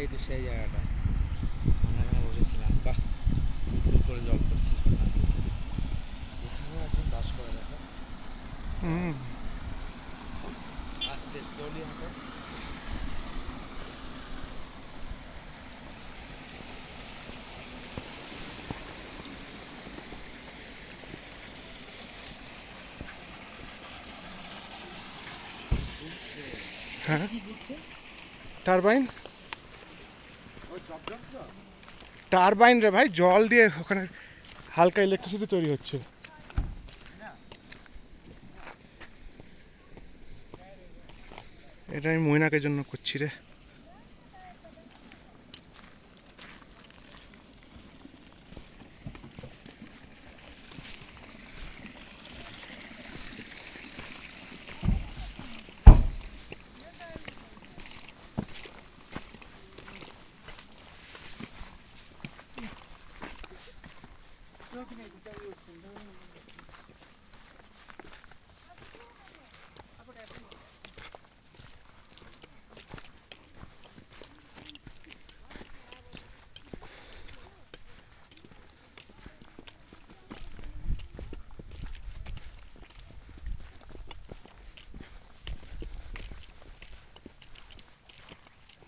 এই তো সেই জায়গাটা আমরা এখানে বসেছিলাম। বাহ, ফুল করে জল পড়ছে এখানেও একজন বাস করে দেখো। আস্তে স্লোলি হাঁটো। হ্যাঁ, কি ঘুরছে? টারবাইন। ও জব জব তো। টারবাইন রে ভাই, জল দিয়ে ওখানে হালকা ইলেকট্রিসিটি তৈরি হচ্ছে। এটা আমি মৈনাকের জন্য করছি রে।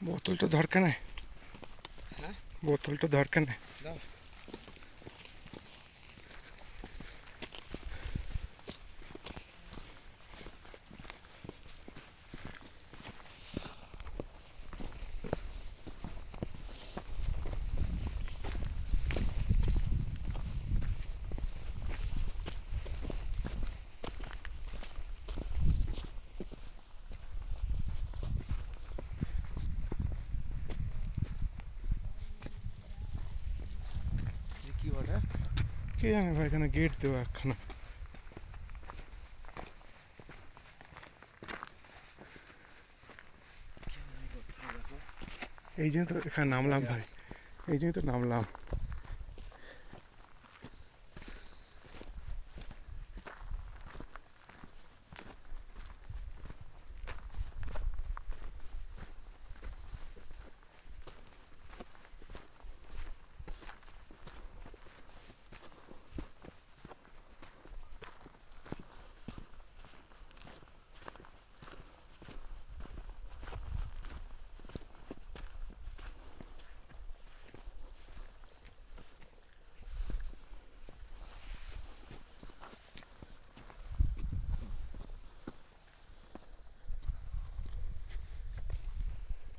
বোতলটা দরকার নেই, হ্যাঁ বোতলটা দরকার নেই। দাও। কি বলে? কে জানে ভাই, এখানে গেট দেওয়া একখানা। এই জন্য তো এখানে নামলাম ভাই, এই জন্য তো নামলাম।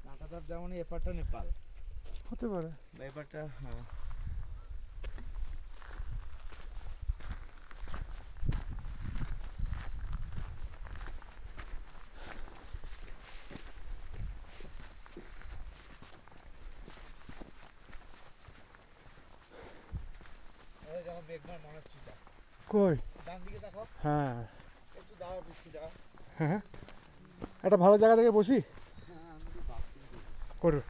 নাটাদার যেমন এপারটা নেপাল, হতে পারে। এপারটা হ্যাঁ। যেমন মেঘনার মনাস্ট্রিটা কই? ডান দিকে দেখো। হ্যাঁ একটু দাও বৃষ্টিটা। হ্যাঁ, একটা ভালো জায়গা থেকে বসি। হ্যাঁ আমি একটু বাথরুম করবো। করো।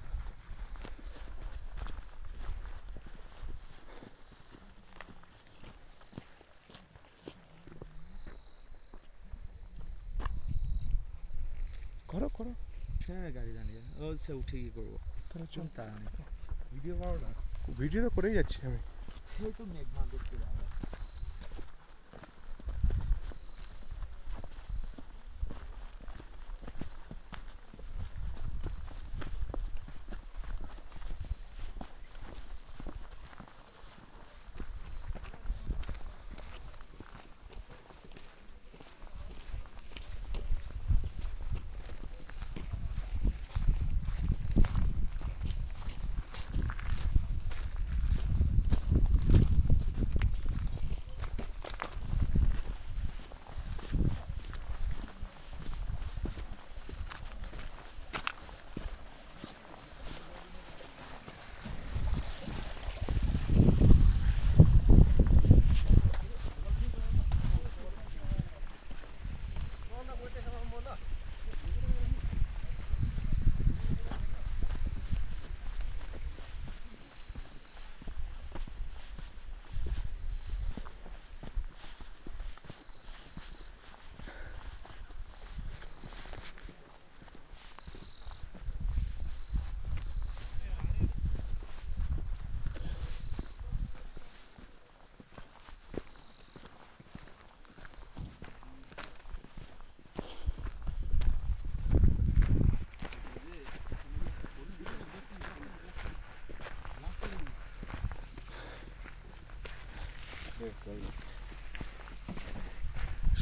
করো করো। হ্যাঁ গাড়ি দাঁড়িয়ে ও সে উঠে গিয়ে করবো। তাহলে চল। তারা নেই, ভিডিও করো না। ভিডিও তো করেই যাচ্ছি আমি। এই তো মেঘনা দেখতে পাবো।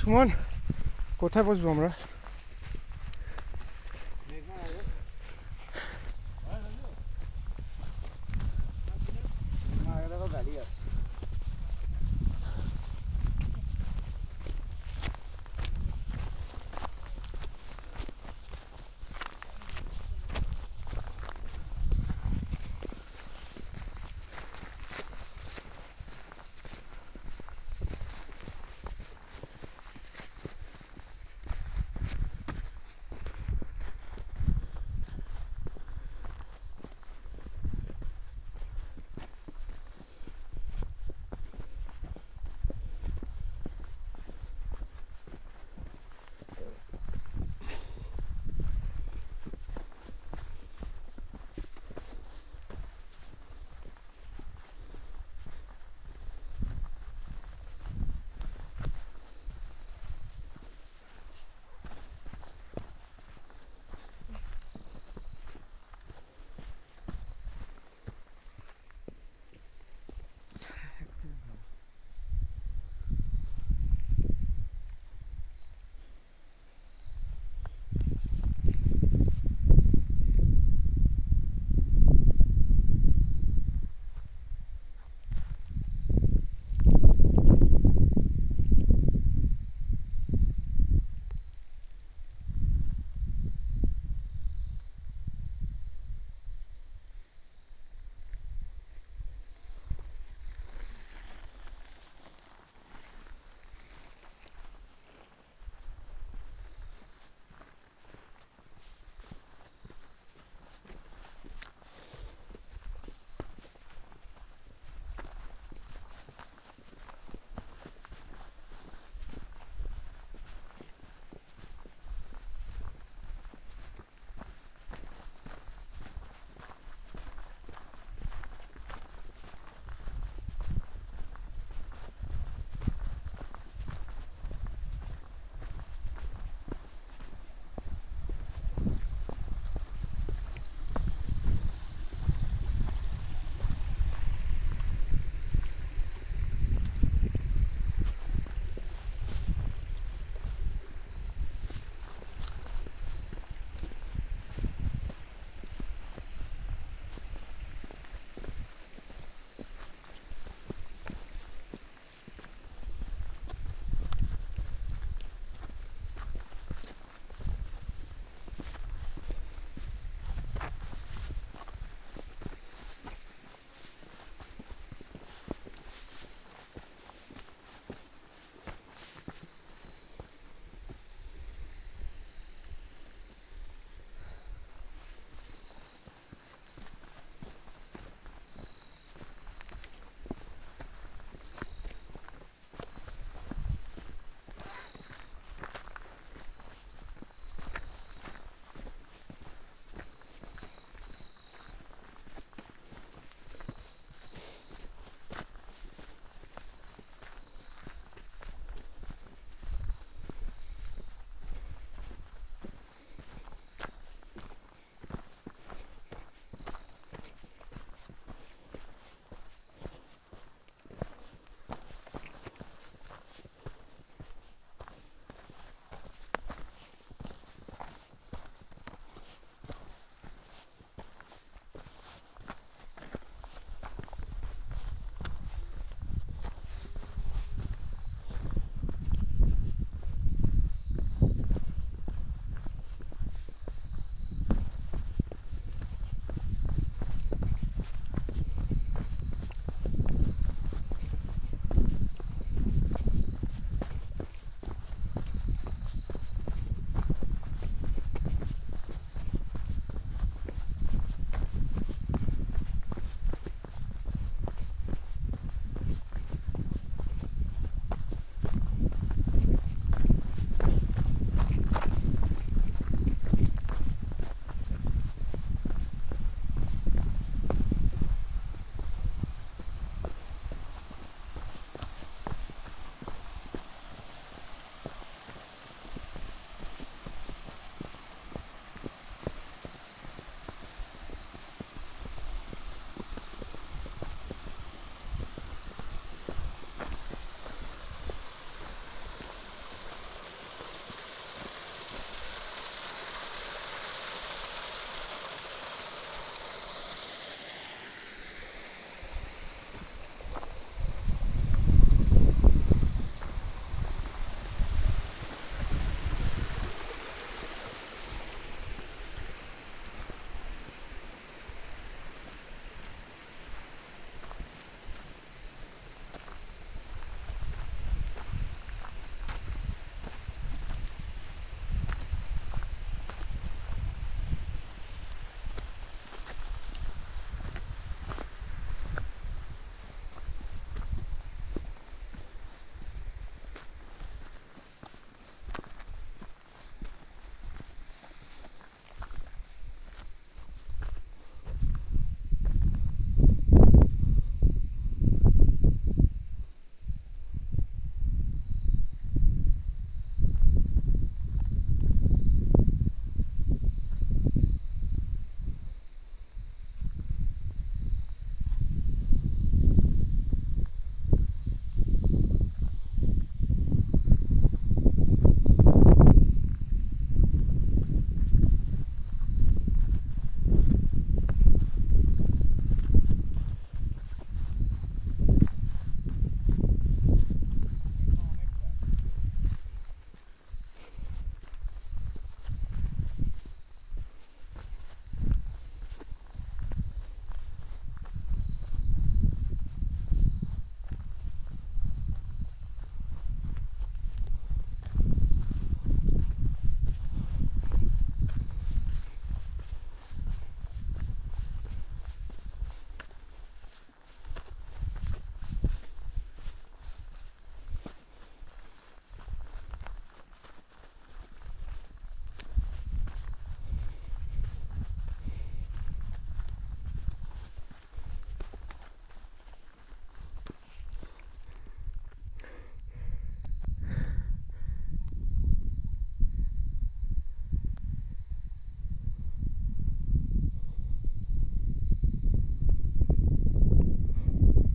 সুমন কোথায় বসবো আমরা?